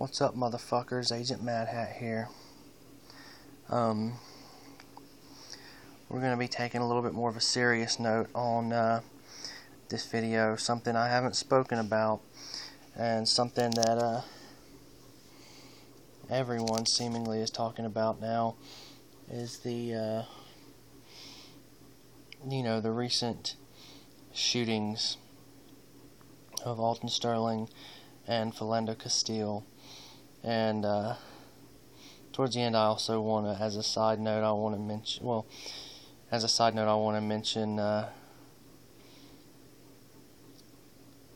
What's up, motherfuckers? Agent Mad Hat here. We're going to be taking a little bit more of a serious note on this video. Something I haven't spoken about, and something that everyone seemingly is talking about now is the the recent shootings of Alton Sterling and Philando Castille. And towards the end, I also want to, as a side note, I want to mention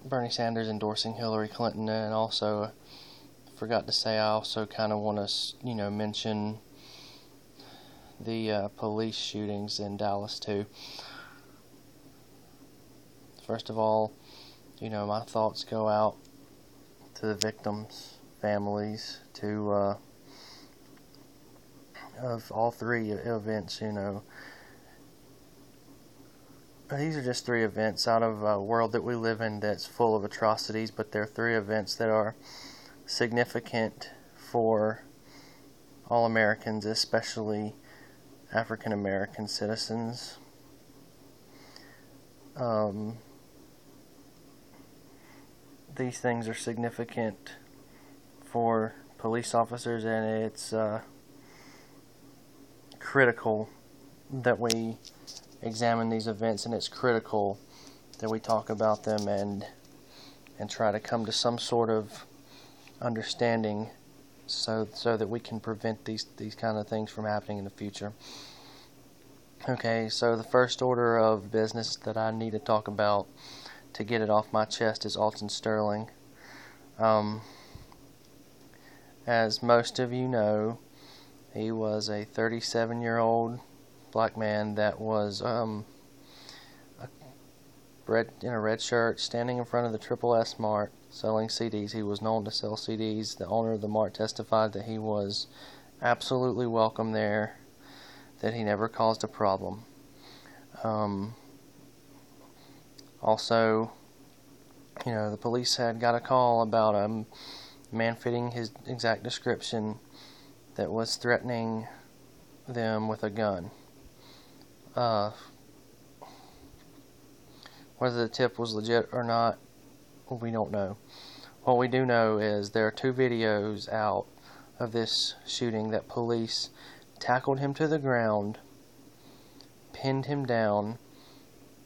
Bernie Sanders endorsing Hillary Clinton, and also forgot to say I also kind of want to, mention the police shootings in Dallas too. First of all, my thoughts go out to the victims' families, to of all three events. These are just three events out of a world that we live in that's full of atrocities, but they're three events that are significant for all Americans, especially African American citizens. These things are significant for police officers, and it's critical that we examine these events, and it's critical that we talk about them and try to come to some sort of understanding so that we can prevent these kind of things from happening in the future. Okay, so the first order of business that I need to talk about to get it off my chest is Alton Sterling. As most of you know, he was a 37-year-old black man that was in a red shirt, standing in front of the Triple S Mart selling CDs. He was known to sell CDs. The owner of the Mart testified that he was absolutely welcome there, that he never caused a problem. Also, the police had got a call about a man fitting his exact description that was threatening them with a gun. Whether the tip was legit or not, we don't know. What we do know is there are two videos out of this shooting that police tackled him to the ground, pinned him down,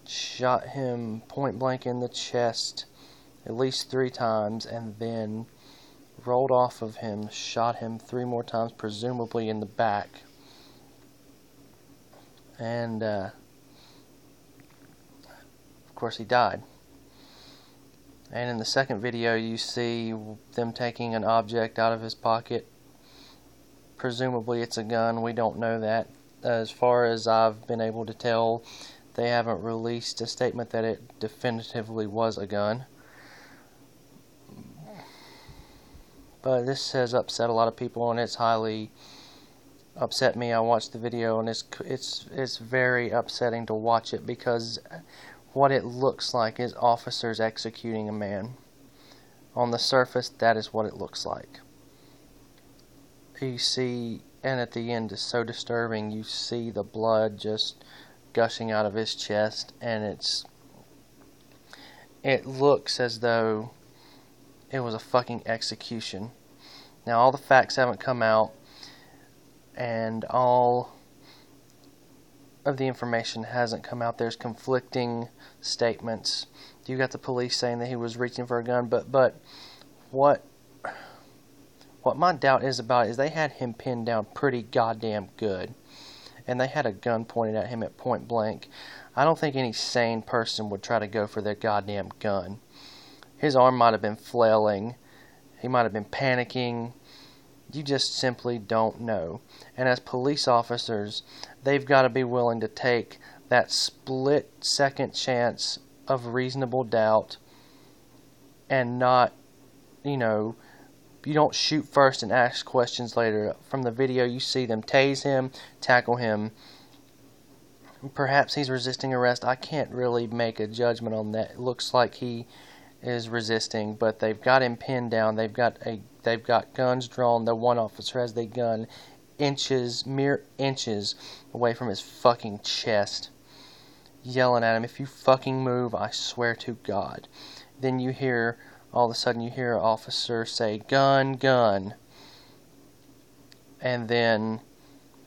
shot him point blank in the chest at least 3 times, and then rolled off of him, shot him 3 more times, presumably in the back. And of course he died. And in the second video you see them taking an object out of his pocket. Presumably it's a gun. We don't know that. As far as I've been able to tell, they haven't released a statement that it definitively was a gun. But this has upset a lot of people, and it's highly upset me. I watched the video, and it's very upsetting to watch it, because what it looks like is officers executing a man. On the surface, that is what it looks like. You see, and at the end, it's so disturbing. You see the blood just gushing out of his chest, and it looks as though it was a fucking execution. Now, all the facts haven't come out, and all of the information hasn't come out. There's conflicting statements. You got the police saying that he was reaching for a gun, but what my doubt is about is they had him pinned down pretty goddamn good, and they had a gun pointed at him at point blank. I don't think any sane person would try to go for their goddamn gun. His arm might have been flailing. He might have been panicking. You just simply don't know. And as police officers, they've got to be willing to take that split-second chance of reasonable doubt and not, you don't shoot first and ask questions later. From the video, you see them tase him, tackle him. Perhaps he's resisting arrest. I can't really make a judgment on that. It looks like he is resisting, but they've got him pinned down. They've got guns drawn. The one officer has the gun mere inches away from his fucking chest, yelling at him, "If you fucking move, I swear to God." Then all of a sudden you hear an officer say, "Gun, gun." And then,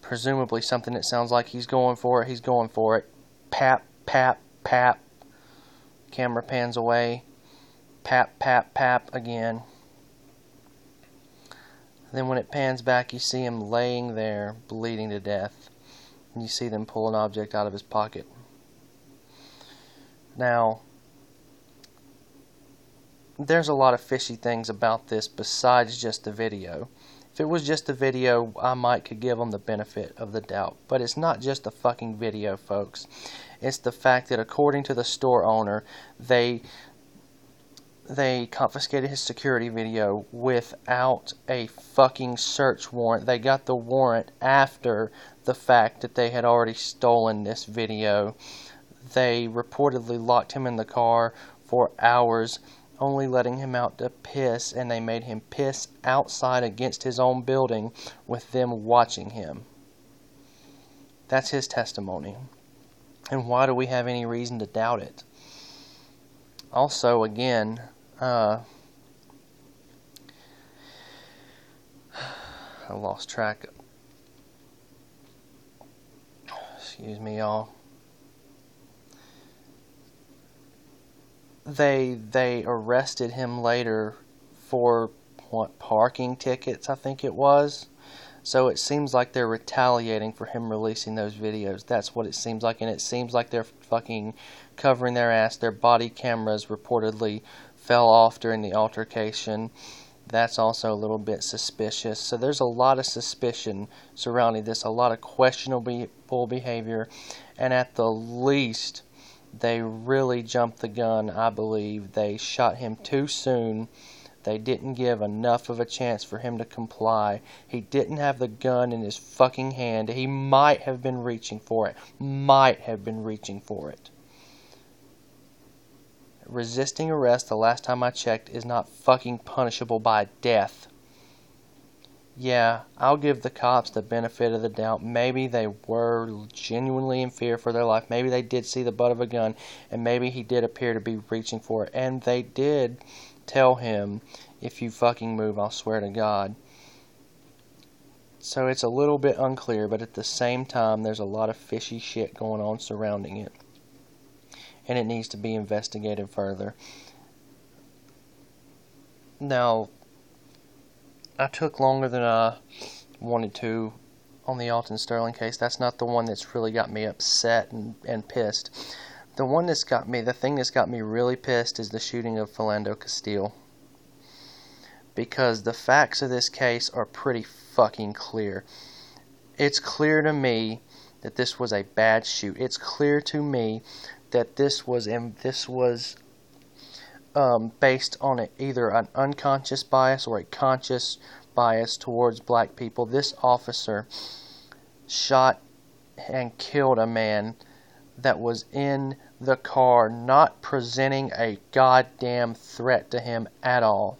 presumably something that sounds like he's going for it. Pap, pap, pap. Camera pans away. Pap, pap, pap again. Then when it pans back, you see him laying there, bleeding to death. And you see them pull an object out of his pocket. Now, there's a lot of fishy things about this besides just the video. If it was just the video, I could give them the benefit of the doubt. But it's not just the fucking video, folks. It's the fact that according to the store owner, they confiscated his security video without a fucking search warrant. They got the warrant after the fact that they had already stolen this video. They reportedly locked him in the car for hours, only letting him out to piss, and they made him piss outside against his own building with them watching him. That's his testimony. And why do we have any reason to doubt it? Also, again, I lost track. Excuse me, y'all. They arrested him later for parking tickets, I think it was. So it seems like they're retaliating for him releasing those videos. That's what it seems like, and it seems like they're fucking covering their ass. Their body cameras reportedly fell off during the altercation. That's also a little bit suspicious. So there's a lot of suspicion surrounding this, a lot of questionable behavior, and at the least, they really jumped the gun, I believe. They shot him too soon. They didn't give enough of a chance for him to comply. He didn't have the gun in his fucking hand. He might have been reaching for it. Resisting arrest, the last time I checked, is not fucking punishable by death. Yeah, I'll give the cops the benefit of the doubt. Maybe they were genuinely in fear for their life. Maybe they did see the butt of a gun, and maybe he did appear to be reaching for it. And they did tell him, "If you fucking move, I'll swear to God." So it's a little bit unclear, but at the same time, there's a lot of fishy shit going on surrounding it. And it needs to be investigated further. Now, I took longer than I wanted to on the Alton Sterling case. That's not the one that's really got me upset and pissed. The thing that's got me really pissed is the shooting of Philando Castille. Because the facts of this case are pretty fucking clear. It's clear to me that this was a bad shoot. It's clear to me that this was based on either an unconscious bias or a conscious bias towards black people. This officer shot and killed a man that was in the car, not presenting a goddamn threat to him at all.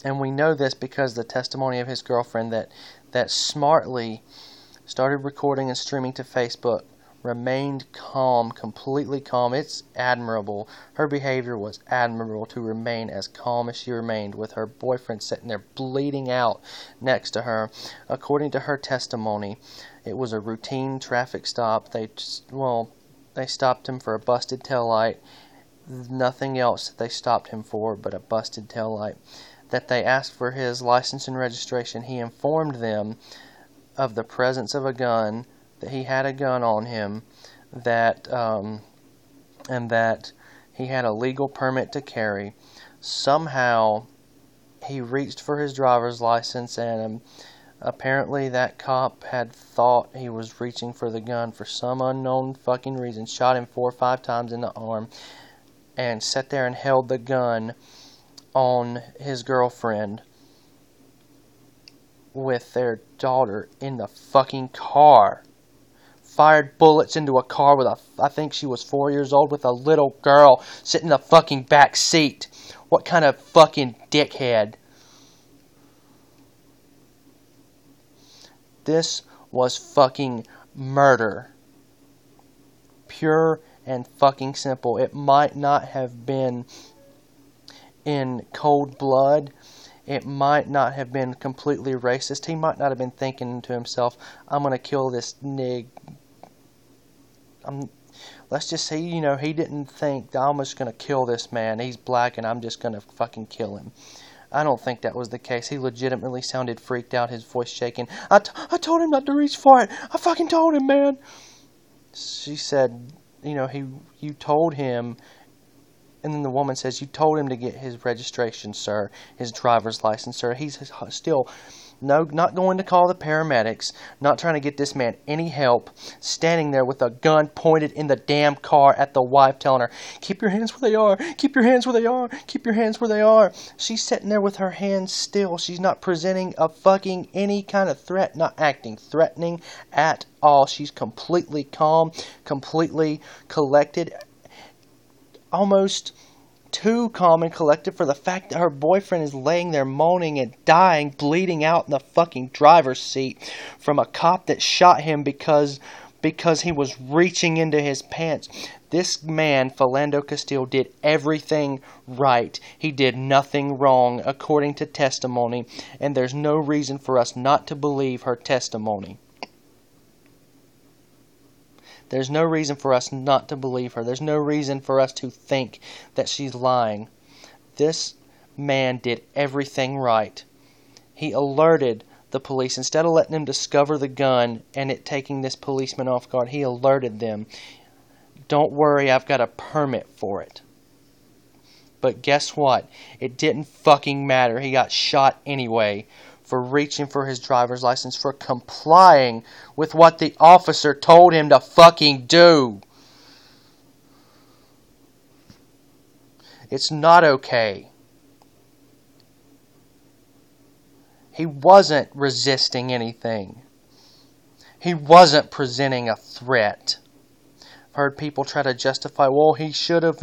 And we know this because the testimony of his girlfriend that smartly started recording and streaming to Facebook, remained calm, completely calm. It's admirable. Her behavior was admirable to remain as calm as she remained with her boyfriend sitting there bleeding out next to her. According to her testimony, it was a routine traffic stop. They stopped him for a busted taillight. Nothing else that they stopped him for but a busted taillight. That they asked for his license and registration. He informed them of the presence of a gun, that he had a gun on him, and that he had a legal permit to carry. Somehow, he reached for his driver's license, and apparently that cop had thought he was reaching for the gun for some unknown fucking reason, shot him 4 or 5 times in the arm, and sat there and held the gun on his girlfriend with their daughter in the fucking car fired bullets into a car with I think she was 4 years old, with a little girl sitting in the fucking back seat. What kind of fucking dickhead? This was fucking murder. Pure and fucking simple. It might not have been in cold blood. It might not have been completely racist. He might not have been thinking to himself, I'm going to kill this nig. Let's just say, you know, he didn't think, I'm just going to kill this man. He's black and I'm just going to fucking kill him. I don't think that was the case. He legitimately sounded freaked out, his voice shaking. I told him not to reach for it. I fucking told him, man. She said, you know, you told him. And then the woman says, you told him to get his registration, sir. His driver's license, sir. He's still not going to call the paramedics. Not trying to get this man any help. Standing there with a gun pointed in the damn car at the wife, telling her, keep your hands where they are. Keep your hands where they are. Keep your hands where they are. She's sitting there with her hands still. She's not presenting a fucking any kind of threat. Not acting threatening at all. She's completely calm. Completely collected. Almost too calm and collected for the fact that her boyfriend is laying there moaning and dying, bleeding out in the fucking driver's seat from a cop that shot him because he was reaching into his pants. This man, Philando Castille, did everything right. He did nothing wrong according to testimony, and there's no reason for us not to believe her testimony. There's no reason for us not to believe her. There's no reason for us to think that she's lying. This man did everything right. He alerted the police. Instead of letting them discover the gun and it taking this policeman off guard, he alerted them. Don't worry, I've got a permit for it. But guess what? It didn't fucking matter. He got shot anyway for reaching for his driver's license, for complying with what the officer told him to fucking do. It's not okay. He wasn't resisting anything. He wasn't presenting a threat. I've heard people try to justify, well, he should have,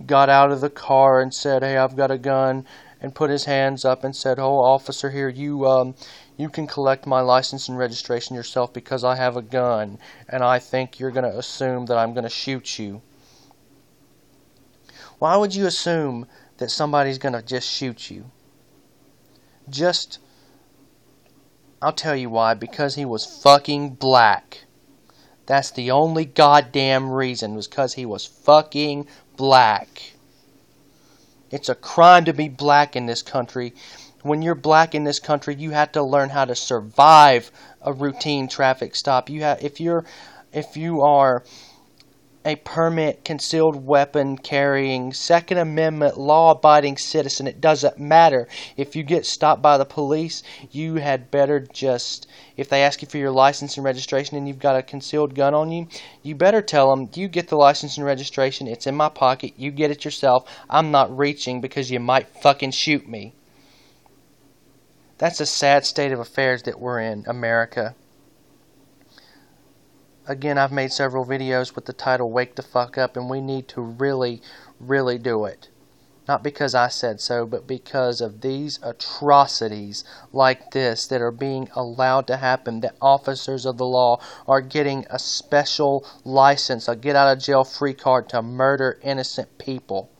got out of the car and said, hey, I've got a gun, and put his hands up and said, oh, officer, here, you can collect my license and registration yourself because I have a gun, and I think you're going to assume that I'm going to shoot you. Why would you assume that somebody's going to just shoot you? I'll tell you why, because he was fucking black. That's the only goddamn reason, was because he was fucking black. It's a crime to be black in this country. When you're black in this country, you have to learn how to survive a routine traffic stop. If you are a permit concealed weapon carrying Second Amendment law abiding citizen, it doesn't matter. If you get stopped by the police, you had better just, if they ask you for your license and registration and you've got a concealed gun on you, you better tell them, you get the license and registration, it's in my pocket, you get it yourself, I'm not reaching because you might fucking shoot me. That's a sad state of affairs that we're in, America. Again, I've made several videos with the title Wake the Fuck Up, and we need to really, really do it. Not because I said so, but because of these atrocities like this that are being allowed to happen, that officers of the law are getting a special license, a get-out-of-jail-free card to murder innocent people.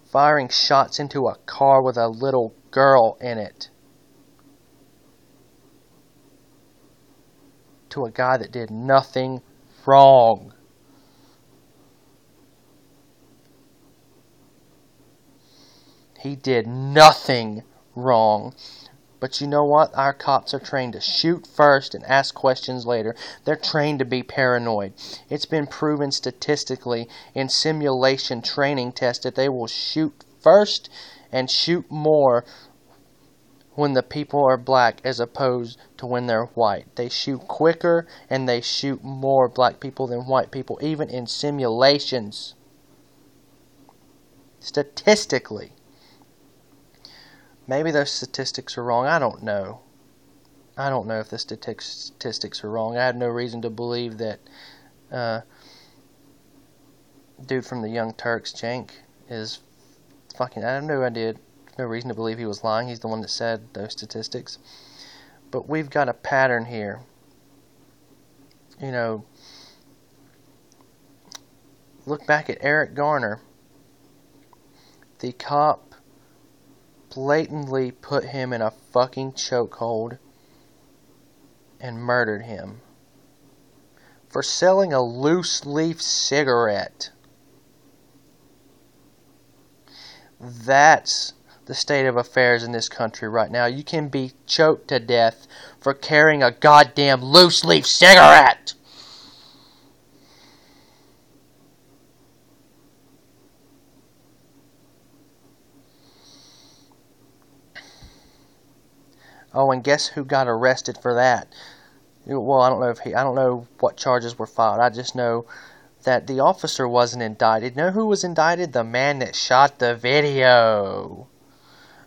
Firing shots into a car with a little girl in it. To a guy that did nothing wrong. He did nothing wrong. But you know what? Our cops are trained to shoot first and ask questions later. They're trained to be paranoid. It's been proven statistically in simulation training tests that they will shoot first and shoot more when the people are black as opposed to when they're white. They shoot quicker and they shoot more black people than white people, even in simulations. Statistically. Maybe those statistics are wrong, I don't know. I don't know if the statistics are wrong. I have no reason to believe that dude from the Young Turks, Cenk, is fucking... I have no idea, no reason to believe he was lying. He's the one that said those statistics. But we've got a pattern here. You know, look back at Eric Garner. The cop blatantly put him in a fucking chokehold and murdered him for selling a loose leaf cigarette. That's the state of affairs in this country right now. You can be choked to death for carrying a goddamn loose leaf cigarette. Oh, and guess who got arrested for that? Well, I don't know what charges were filed. I just know that the officer wasn't indicted. You know who was indicted? The man that shot the video.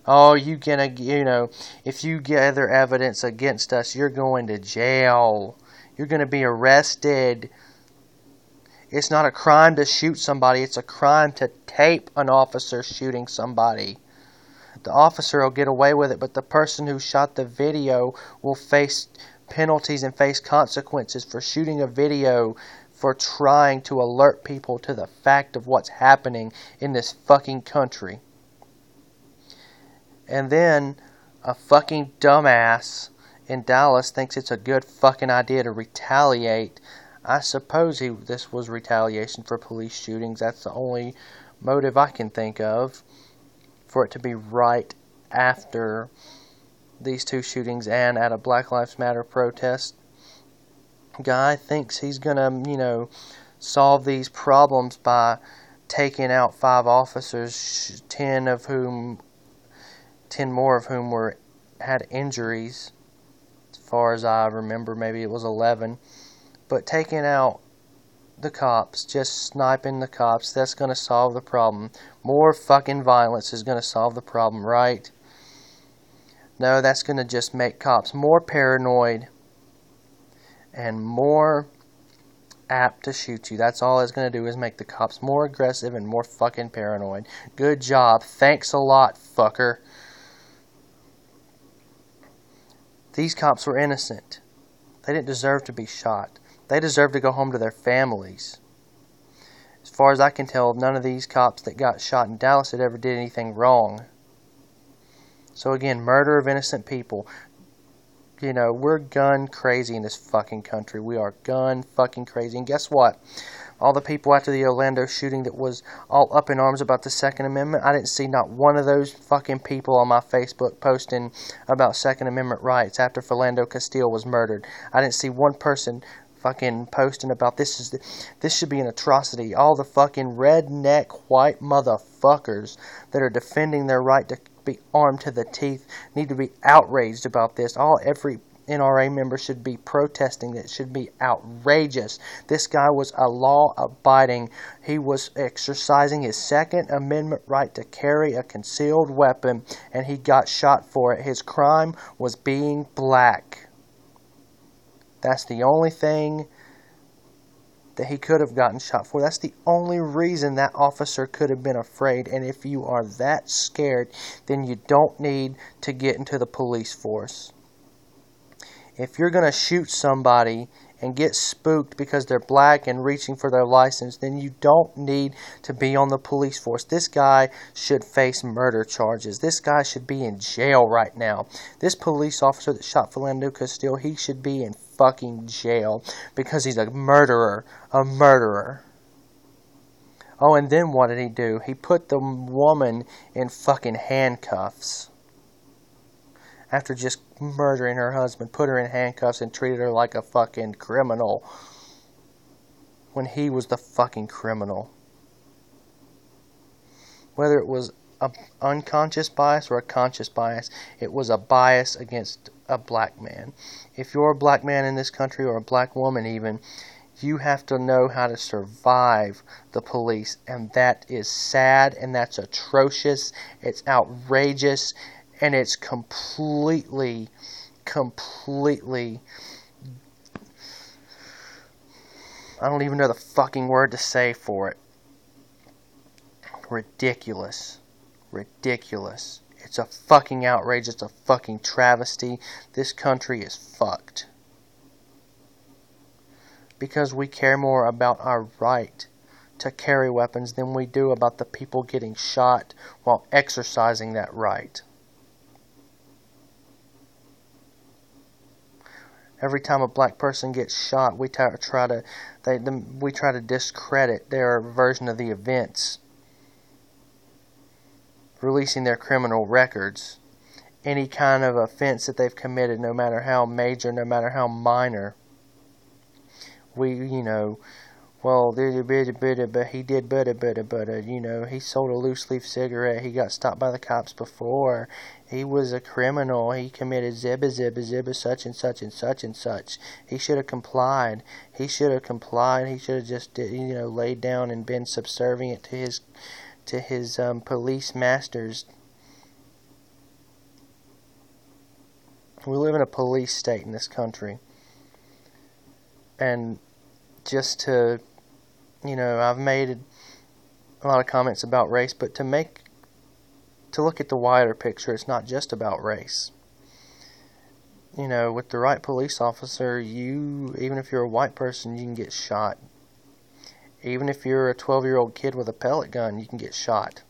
Oh, if you gather evidence against us, you're going to jail. You're going to be arrested. It's not a crime to shoot somebody. It's a crime to tape an officer shooting somebody. The officer will get away with it, but the person who shot the video will face penalties and face consequences for shooting a video, for trying to alert people to the fact of what's happening in this fucking country. And then a fucking dumbass in Dallas thinks it's a good fucking idea to retaliate. I suppose this was retaliation for police shootings. That's the only motive I can think of for it to be right after these two shootings and at a Black Lives Matter protest. Guy thinks he's gonna, solve these problems by taking out 5 officers, 10 more of whom had injuries. As far as I remember, maybe it was 11. But taking out the cops, just sniping the cops, that's going to solve the problem. More fucking violence is going to solve the problem, right? No, that's going to just make cops more paranoid and more apt to shoot you. That's all it's going to do, is make the cops more aggressive and more fucking paranoid. Good job. Thanks a lot, fucker. These cops were innocent. They didn't deserve to be shot. They deserve to go home to their families. As far as I can tell, none of these cops that got shot in Dallas had ever did anything wrong. So again, murder of innocent people. We're gun crazy in this fucking country. We are gun fucking crazy. And guess what? All the people after the Orlando shooting that was all up in arms about the Second Amendment, I didn't see not one of those fucking people on my Facebook posting about Second Amendment rights after Philando Castille was murdered. I didn't see one person fucking posting about this should be an atrocity. All the fucking redneck white motherfuckers that are defending their right to be armed to the teeth need to be outraged about this. Every NRA member should be protesting. It should be outrageous. This guy was a law-abiding. He was exercising his Second Amendment right to carry a concealed weapon, and he got shot for it. His crime was being black. That's the only thing that he could have gotten shot for. That's the only reason that officer could have been afraid. And if you are that scared, then you don't need to get into the police force. If you're going to shoot somebody and get spooked because they're black and reaching for their license, then you don't need to be on the police force. This guy should face murder charges. This guy should be in jail right now. This police officer that shot Philando Castille, he should be in fucking jail because he's a murderer. A murderer. Oh, and then what did he do? He put the woman in fucking handcuffs. After just murdering her husband, put her in handcuffs and treated her like a fucking criminal. When he was the fucking criminal. Whether it was an unconscious bias or a conscious bias, it was a bias against a black man. If you're a black man in this country, or a black woman even, you have to know how to survive the police. And that is sad, and that's atrocious. It's outrageous. And it's completely completely, I don't even know the fucking word to say for it. Ridiculous. Ridiculous. It's a fucking outrage. It's a fucking travesty. This country is fucked. Because we care more about our right to carry weapons than we do about the people getting shot while exercising that right. Every time a black person gets shot, we try to discredit their version of the events, releasing their criminal records, any kind of offense that they've committed, no matter how major, no matter how minor. We, well, he did he sold a loose leaf cigarette, he got stopped by the cops before, he was a criminal, he committed zibba, such and such and such and such. He should have complied. He should have just, laid down and been subservient to his police masters. We live in a police state in this country. And just to, I've made a lot of comments about race, but to look at the wider picture, it's not just about race. With the right police officer, even if you're a white person, you can get shot. Even if you're a 12-year-old kid with a pellet gun, you can get shot.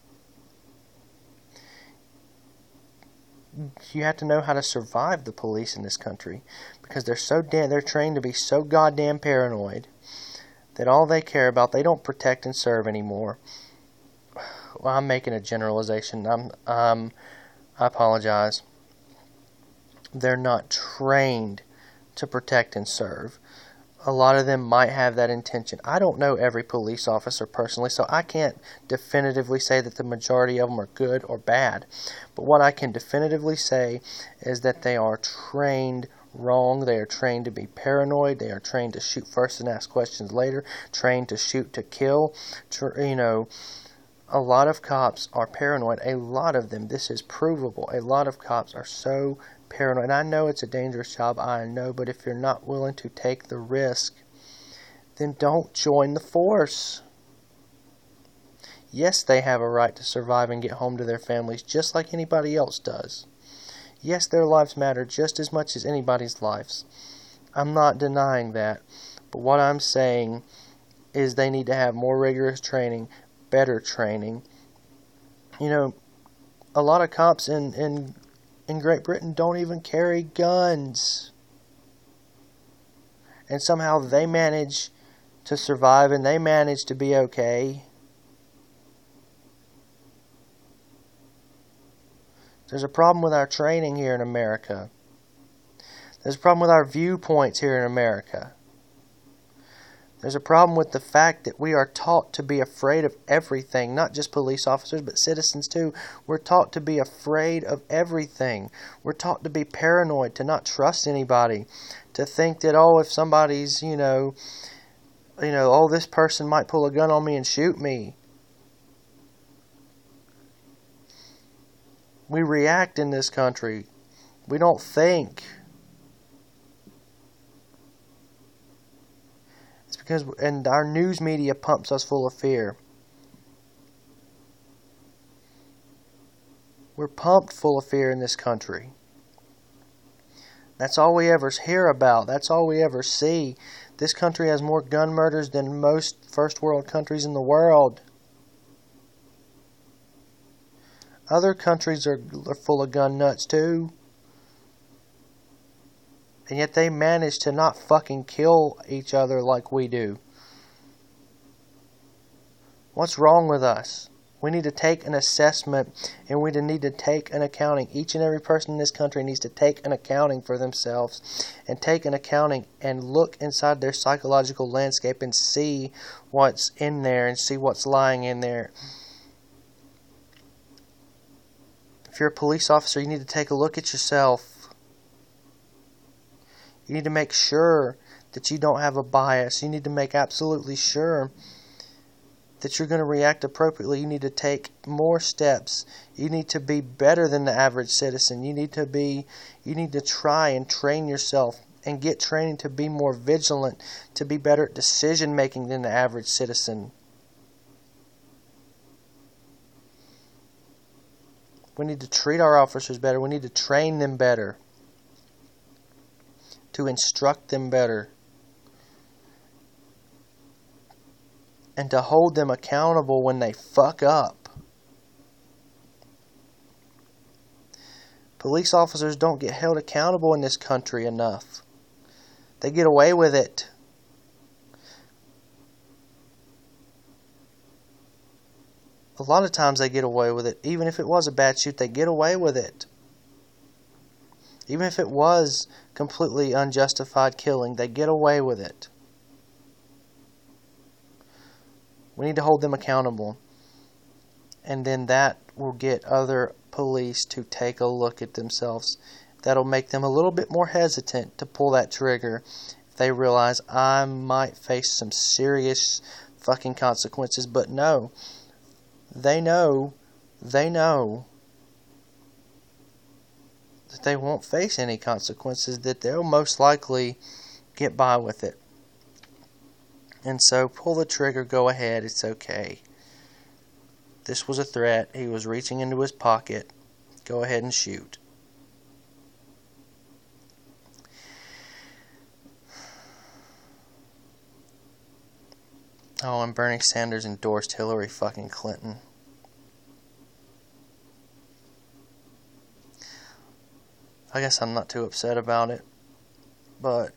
You have to know how to survive the police in this country, because they're trained to be so goddamn paranoid that all they care about, they don't protect and serve anymore. Well, I'm making a generalization. I apologize. They're not trained to protect and serve. A lot of them might have that intention. I don't know every police officer personally, so I can't definitively say that the majority of them are good or bad. But what I can definitively say is that they are trained wrong. They are trained to be paranoid. They are trained to shoot first and ask questions later. Trained to shoot to kill. A lot of cops are paranoid. A lot of them. This is provable. A lot of cops are so paranoid. I know it's a dangerous job, I know, but if you're not willing to take the risk, then don't join the force. Yes, they have a right to survive and get home to their families just like anybody else does. Yes, their lives matter just as much as anybody's lives. I'm not denying that. But what I'm saying is they need to have more rigorous training, better training. A lot of cops in Great Britain don't even carry guns. And somehow they manage to survive and they manage to be okay. There's a problem with our training here in America. There's a problem with our viewpoints here in America. There's a problem with the fact that we are taught to be afraid of everything, not just police officers, but citizens too. We're taught to be afraid of everything. We're taught to be paranoid, to not trust anybody, to think that, if somebody's, this person might pull a gun on me and shoot me. We react in this country. We don't think. And our news media pumps us full of fear. We're pumped full of fear in this country. That's all we ever hear about. That's all we ever see. This country has more gun murders than most first world countries in the world. Other countries are full of gun nuts too. And yet they manage to not fucking kill each other like we do. What's wrong with us? We need to take an assessment and we need to take an accounting. Each and every person in this country needs to take an accounting for themselves and take an accounting and look inside their psychological landscape and see what's in there and see what's lying in there. If you're a police officer, you need to take a look at yourself. You need to make sure that you don't have a bias. You need to make absolutely sure that you're going to react appropriately. You need to take more steps. You need to be better than the average citizen. You need to try and train yourself and get training to be more vigilant, to be better at decision making than the average citizen. We need to treat our officers better. We need to train them better, to instruct them better, and to hold them accountable when they fuck up. Police officers don't get held accountable in this country enough. They get away with it. A lot of times they get away with it. Even if it was a bad shoot, they get away with it. Even if it was completely unjustified killing, they get away with it. We need to hold them accountable. And then that will get other police to take a look at themselves. That'll make them a little bit more hesitant to pull that trigger if they realize I might face some serious fucking consequences. But no, they know that they won't face any consequences, that they'll most likely get by with it. And so pull the trigger, go ahead, it's okay. This was a threat, he was reaching into his pocket, go ahead and shoot. Oh, and Bernie Sanders endorsed Hillary fucking Clinton. I guess I'm not too upset about it, but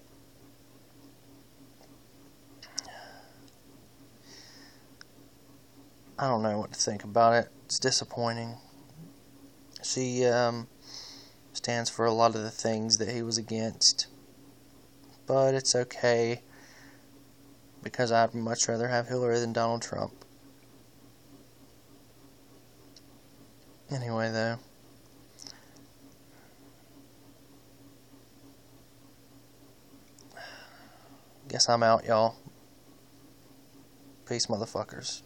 I don't know what to think about it. It's disappointing. She stands for a lot of the things that he was against, but it's okay, because I'd much rather have Hillary than Donald Trump. Anyway, though, guess I'm out, y'all. Peace, motherfuckers.